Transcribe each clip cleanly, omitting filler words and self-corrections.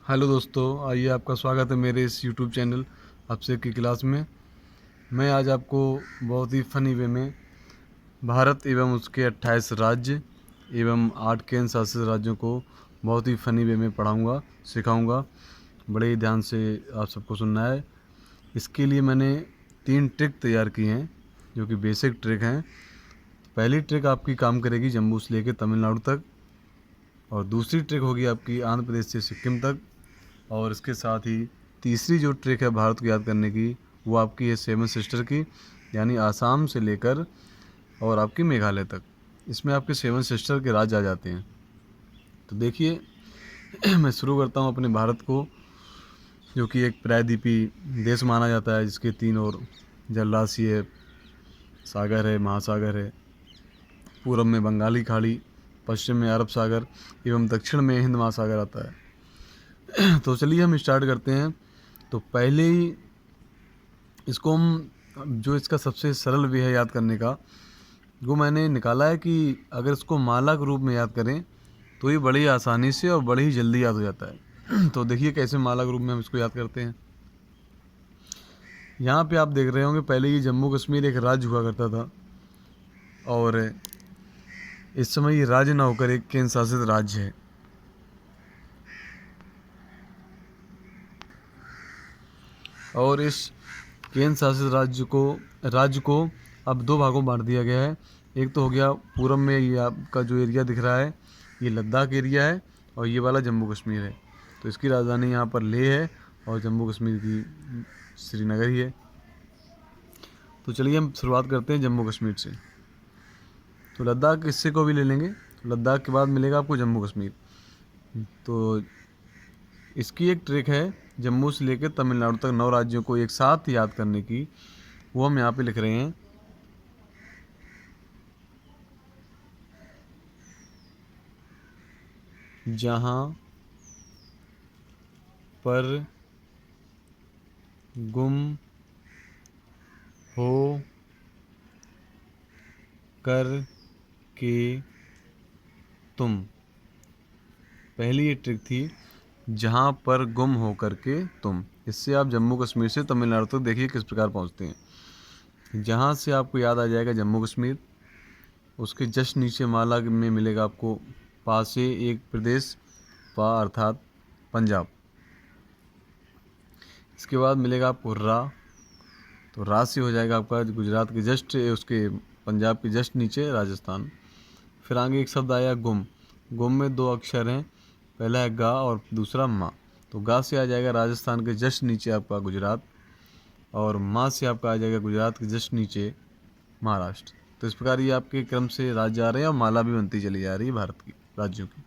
Hello दोस्तों, आइए आपका स्वागत है मेरे इस यूट्यूब चैनल अभिषेक की क्लास में। मैं आज आपको बहुत ही फ़नी वे में भारत एवं उसके 28 राज्य एवं 8 केंद्र शासित राज्यों को बहुत ही फ़नी वे में पढ़ाऊँगा, सिखाऊँगा। बड़े ही ध्यान से आप सबको सुनना है। इसके लिए मैंने 3 ट्रिक तैयार की हैं जो कि बेसिक ट्रिक हैं। पहली ट्रिक आपकी काम करेगी जम्मू से लेकर तमिलनाडु तक, और दूसरी ट्रिक होगी आपकी आंध्र प्रदेश से सिक्किम तक, और इसके साथ ही तीसरी जो ट्रिक है भारत को याद करने की वो आपकी है सेवन सिस्टर की, यानी आसाम से लेकर और आपकी मेघालय तक। इसमें आपके सेवन सिस्टर के राज्य आ जाते हैं। तो देखिए मैं शुरू करता हूँ अपने भारत को, जो कि एक प्रायद्वीपी देश माना जाता है, जिसके 3 ओर जलराशि है, सागर है, महासागर है। पूर्व में बंगाली खाड़ी, पश्चिम में अरब सागर एवं दक्षिण में हिंद महासागर आता है। तो चलिए हम स्टार्ट करते हैं। तो पहले ही इसको हम, जो इसका सबसे सरल वे है याद करने का, वो मैंने निकाला है कि अगर इसको माला के रूप में याद करें तो ये बड़ी आसानी से और बड़ी ही जल्दी याद हो जाता है। तो देखिए कैसे माला के रूप में हम इसको याद करते हैं। यहाँ पे आप देख रहे होंगे पहले ये जम्मू कश्मीर एक राज्य हुआ करता था, और इस समय ये राज्य ना होकर एक केंद्र शासित राज्य है। और इस केंद्र शासित राज्य को अब 2 भागों में बांट दिया गया है। एक तो हो गया पूर्व में, ये आपका जो एरिया दिख रहा है ये लद्दाख एरिया है, और ये वाला जम्मू कश्मीर है। तो इसकी राजधानी यहाँ पर लेह है और जम्मू कश्मीर की श्रीनगर ही है। तो चलिए हम शुरुआत करते हैं जम्मू कश्मीर से। तो लद्दाख हिस्से को भी ले लेंगे, लद्दाख के बाद मिलेगा आपको जम्मू कश्मीर। तो इसकी एक ट्रिक है जम्मू से लेकर तमिलनाडु तक 9 राज्यों को एक साथ याद करने की, वो हम यहाँ पे लिख रहे हैं। जहाँ पर गुम हो कर के तुम। पहली ये ट्रिक थी, जहाँ पर गुम हो कर के तुम। इससे आप जम्मू कश्मीर से तमिलनाडु तक देखिए किस प्रकार पहुँचते हैं। जहाँ से आपको याद आ जाएगा जम्मू कश्मीर, उसके जस्ट नीचे माला में मिलेगा आपको पा से एक प्रदेश, पा अर्थात पंजाब। इसके बाद मिलेगा आपको रा, तो रा से हो जाएगा आपका गुजरात के जस्ट, उसके पंजाब के जस्ट नीचे राजस्थान। फिर आगे एक शब्द आया गुम। गुम में 2 अक्षर हैं, पहला है गा और दूसरा मा। तो गा से आ जाएगा राजस्थान के जस्ट नीचे आपका गुजरात, और मा से आपका आ जाएगा गुजरात के जस्ट नीचे महाराष्ट्र। तो इस प्रकार ये आपके क्रम से राज्य आ रहे हैं और माला भी बनती चली जा रही है भारत की राज्यों की।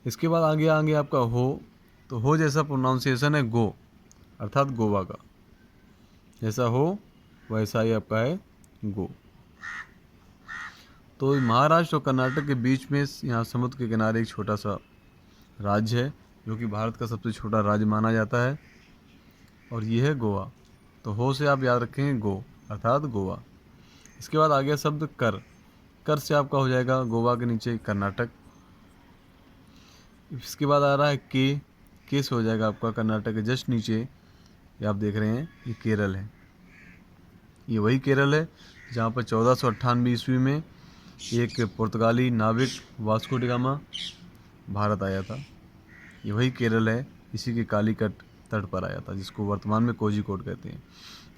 इसके बाद आगे आगे आपका हो। तो हो जैसा प्रोनाउंसिएशन है गो, अर्थात गोवा का। जैसा हो वैसा ही आपका है गो। तो महाराष्ट्र और कर्नाटक के बीच में यहाँ समुद्र के किनारे एक छोटा सा राज्य है, जो कि भारत का सबसे छोटा राज्य माना जाता है, और ये है गोवा। तो हो से आप याद रखेंगे गो, अर्थात गोवा। इसके बाद आ गया शब्द कर। कर से आपका हो जाएगा गोवा के नीचे कर्नाटक। इसके बाद आ रहा है के से हो जाएगा आपका कर्नाटक के जस्ट नीचे, ये आप देख रहे हैं ये केरल है। ये वही केरल है जहाँ पर 1498 ईस्वी में एक पुर्तगाली नाविक वास्को डी गामा भारत आया था। ये वही केरल है, इसी के कालीकट तट पर आया था, जिसको वर्तमान में कोझिकोड कहते हैं।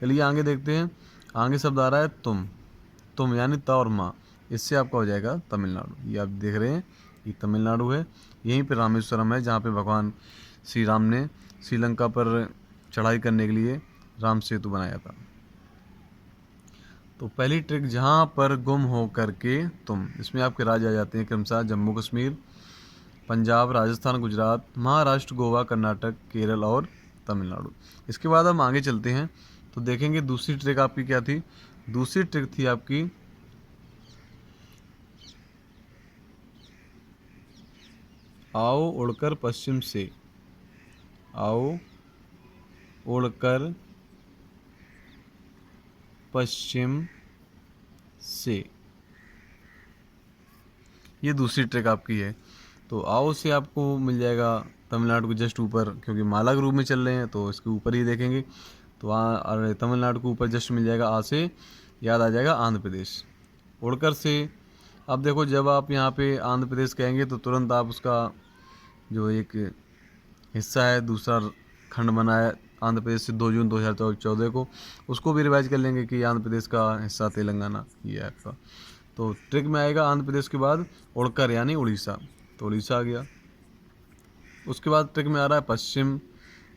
चलिए आगे देखते हैं। आगे शब्द आ रहा है तुम यानी त और माँ। इससे आपका हो जाएगा तमिलनाडु। ये आप देख रहे हैं ये तमिलनाडु है। यहीं पे रामेश्वरम है, जहाँ पे भगवान श्री राम ने श्रीलंका पर चढ़ाई करने के लिए राम सेतु बनाया था। तो पहली ट्रिक, जहाँ पर गुम हो करके तुम। इसमें आपके राज्य आ जाते हैं क्रमशः जम्मू कश्मीर, पंजाब, राजस्थान, गुजरात, महाराष्ट्र, गोवा, कर्नाटक, केरल और तमिलनाडु। इसके बाद हम आगे चलते हैं तो देखेंगे दूसरी ट्रिक आपकी क्या थी। दूसरी ट्रिक थी आपकी आओ उड़कर पश्चिम से। आओ उड़कर पश्चिम से, ये दूसरी ट्रिक आपकी है। तो आओ से आपको मिल जाएगा तमिलनाडु के जस्ट ऊपर, क्योंकि माला के रूप में चल रहे हैं तो इसके ऊपर ही देखेंगे। तो वहाँ तमिलनाडु के ऊपर जस्ट मिल जाएगा आ से, याद आ जाएगा आंध्र प्रदेश। उड़कर से अब देखो, जब आप यहाँ पे आंध्र प्रदेश कहेंगे तो तुरंत आप उसका जो एक हिस्सा है, दूसरा खंड बना है आंध्र प्रदेश से 2 जून 2014 को, उसको भी रिवाइज कर लेंगे कि आंध्र प्रदेश का हिस्सा तेलंगाना ये है आपका। तो ट्रिक में आएगा आंध्र प्रदेश के बाद उड़कर यानी उड़ीसा, तो उड़ीसा आ गया। उसके बाद ट्रिक में आ रहा है पश्चिम,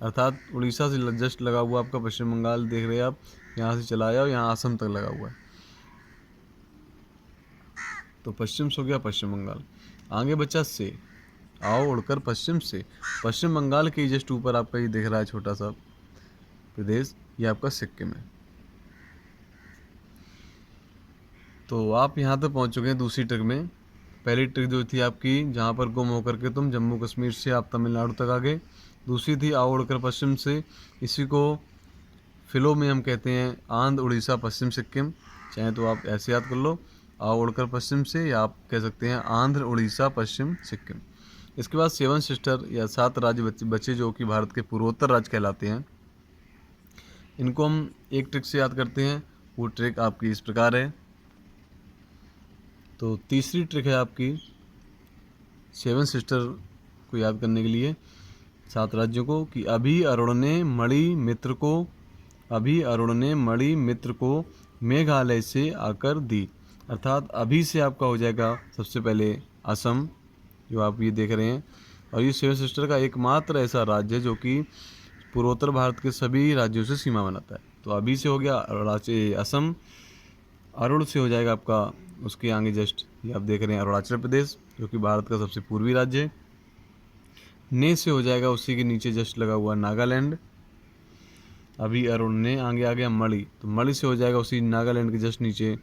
अर्थात उड़ीसा से जस्ट लगा हुआ आपका पश्चिम बंगाल, देख रहे हैं आप, यहाँ से चला आया और यहाँ असम तक लगा हुआ है। तो पश्चिम से हो गया पश्चिम बंगाल। आगे बचा से, आओ उड़कर पश्चिम से, पश्चिम बंगाल के जस्ट ऊपर आपका ये दिख रहा है छोटा सा प्रदेश, ये आपका सिक्किम है। तो आप यहाँ तक पहुँच चुके हैं दूसरी ट्रिक में। पहली ट्रिक जो थी आपकी, जहाँ पर गुम होकर के तुम जम्मू कश्मीर से आप तमिलनाडु तक आ गए। दूसरी थी आओ उड़कर पश्चिम से, इसी को फिलो में हम कहते हैं आंध्र उड़ीसा पश्चिम सिक्किम, चाहे तो आप ऐसे याद कर लो, आओ उड़कर पश्चिम से, या आप कह सकते हैं आंध्र उड़ीसा पश्चिम सिक्किम। इसके बाद 7 सिस्टर या 7 राज्य बचे जो कि भारत के पूर्वोत्तर राज्य कहलाते हैं। इनको हम एक ट्रिक से याद करते हैं। वो ट्रिक आपकी इस प्रकार है। तो तीसरी ट्रिक है आपकी 7 सिस्टर को याद करने के लिए, 7 राज्यों को, कि अभी अरुण ने मणि मित्र को, अभी अरुण ने मणि मित्र को मेघालय से आकर दी। अर्थात अभी से आपका हो जाएगा सबसे पहले असम, जो आप ये देख रहे हैं, और ये 7 सिस्टर का एकमात्र ऐसा राज्य है जो कि पूर्वोत्तर भारत के सभी राज्यों से सीमा बनाता है। तो अभी से हो गया असम, अरुण से हो जाएगा आपका उसके आगे जस्ट ये आप देख रहे हैं अरुणाचल प्रदेश, जो कि भारत का सबसे पूर्वी राज्य है। ने से हो जाएगा उसी के नीचे जस्ट लगा हुआ नागालैंड, अभी अरुण ने आगे आ गया मणि, तो मणि से हो जाएगा उसी नागालैंड के जस्ट नीचे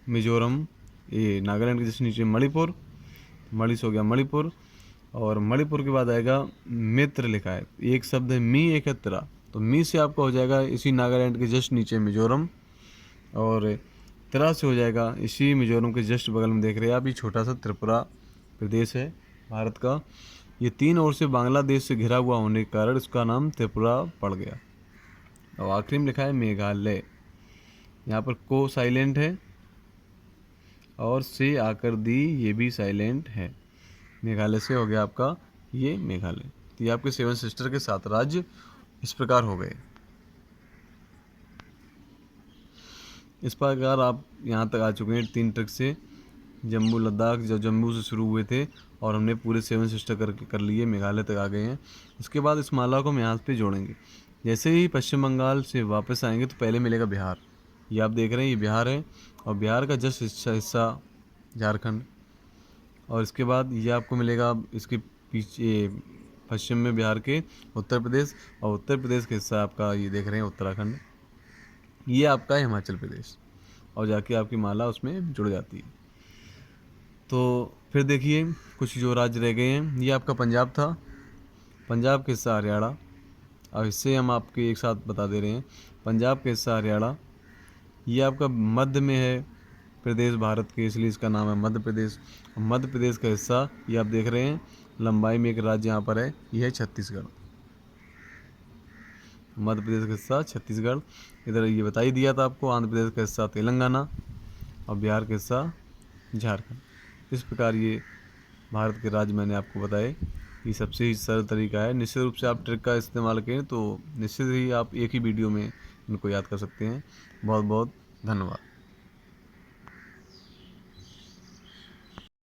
मिजोरम, ये नागालैंड के जस्ट नीचे मणिपुर, मणि से हो गया मणिपुर, और मणिपुर के बाद आएगा मित्र लिखा है, एक शब्द है मी, एक है त्रा, तो मी से आपका हो जाएगा इसी नागालैंड के जस्ट नीचे मिजोरम, और त्रा से हो जाएगा इसी मिजोरम के जस्ट बगल में देख रहे हैं आप, ये छोटा सा त्रिपुरा प्रदेश है भारत का। ये 3 ओर से बांग्लादेश से घिरा हुआ होने के कारण इसका नाम त्रिपुरा पड़ गया। और आखिरी में लिखा है मेघालय, यहाँ पर को साइलेंट है और से आकर दी ये भी साइलेंट है। मेघालय से हो गया आपका ये मेघालय। तो ये आपके 7 सिस्टर के 7 राज्य इस प्रकार हो गए। इस प्रकार आप यहाँ तक आ चुके हैं 3 ट्रिक से। जम्मू लद्दाख जो जम्मू से शुरू हुए थे और हमने पूरे 7 सिस्टर कर लिए, मेघालय तक आ गए हैं। इसके बाद इस माला को हम यहाँ पे जोड़ेंगे। जैसे ही पश्चिम बंगाल से वापस आएंगे तो पहले मिलेगा बिहार, ये आप देख रहे हैं ये बिहार है, और बिहार का जस्ट हिस्सा झारखंड, और इसके बाद ये आपको मिलेगा इसके पीछे पश्चिम में बिहार के उत्तर प्रदेश, और उत्तर प्रदेश का हिस्सा आपका ये देख रहे हैं उत्तराखंड, ये आपका है हिमाचल प्रदेश, और जाके आपकी माला उसमें जुड़ जाती है। तो फिर देखिए कुछ जो राज्य रह गए हैं, ये आपका पंजाब था, पंजाब के हिस्सा हरियाणा, और इससे हम आपके एक साथ बता दे रहे हैं। पंजाब के हिस्सा हरियाणा, ये आपका मध्य में है प्रदेश भारत के, इसलिए इसका नाम है मध्य प्रदेश। मध्य प्रदेश का हिस्सा ये आप देख रहे हैं लंबाई में एक राज्य यहाँ पर है, ये है छत्तीसगढ़। मध्य प्रदेश का हिस्सा छत्तीसगढ़, इधर ये बता ही दिया था आपको। आंध्र प्रदेश का हिस्सा तेलंगाना, और बिहार का हिस्सा झारखंड। इस प्रकार ये भारत के राज्य मैंने आपको बताए। ये सबसे ही सरल तरीका है। निश्चित रूप से आप ट्रिक का इस्तेमाल करें तो निश्चित ही आप एक ही वीडियो में इनको याद कर सकते हैं। बहुत बहुत धन्यवाद।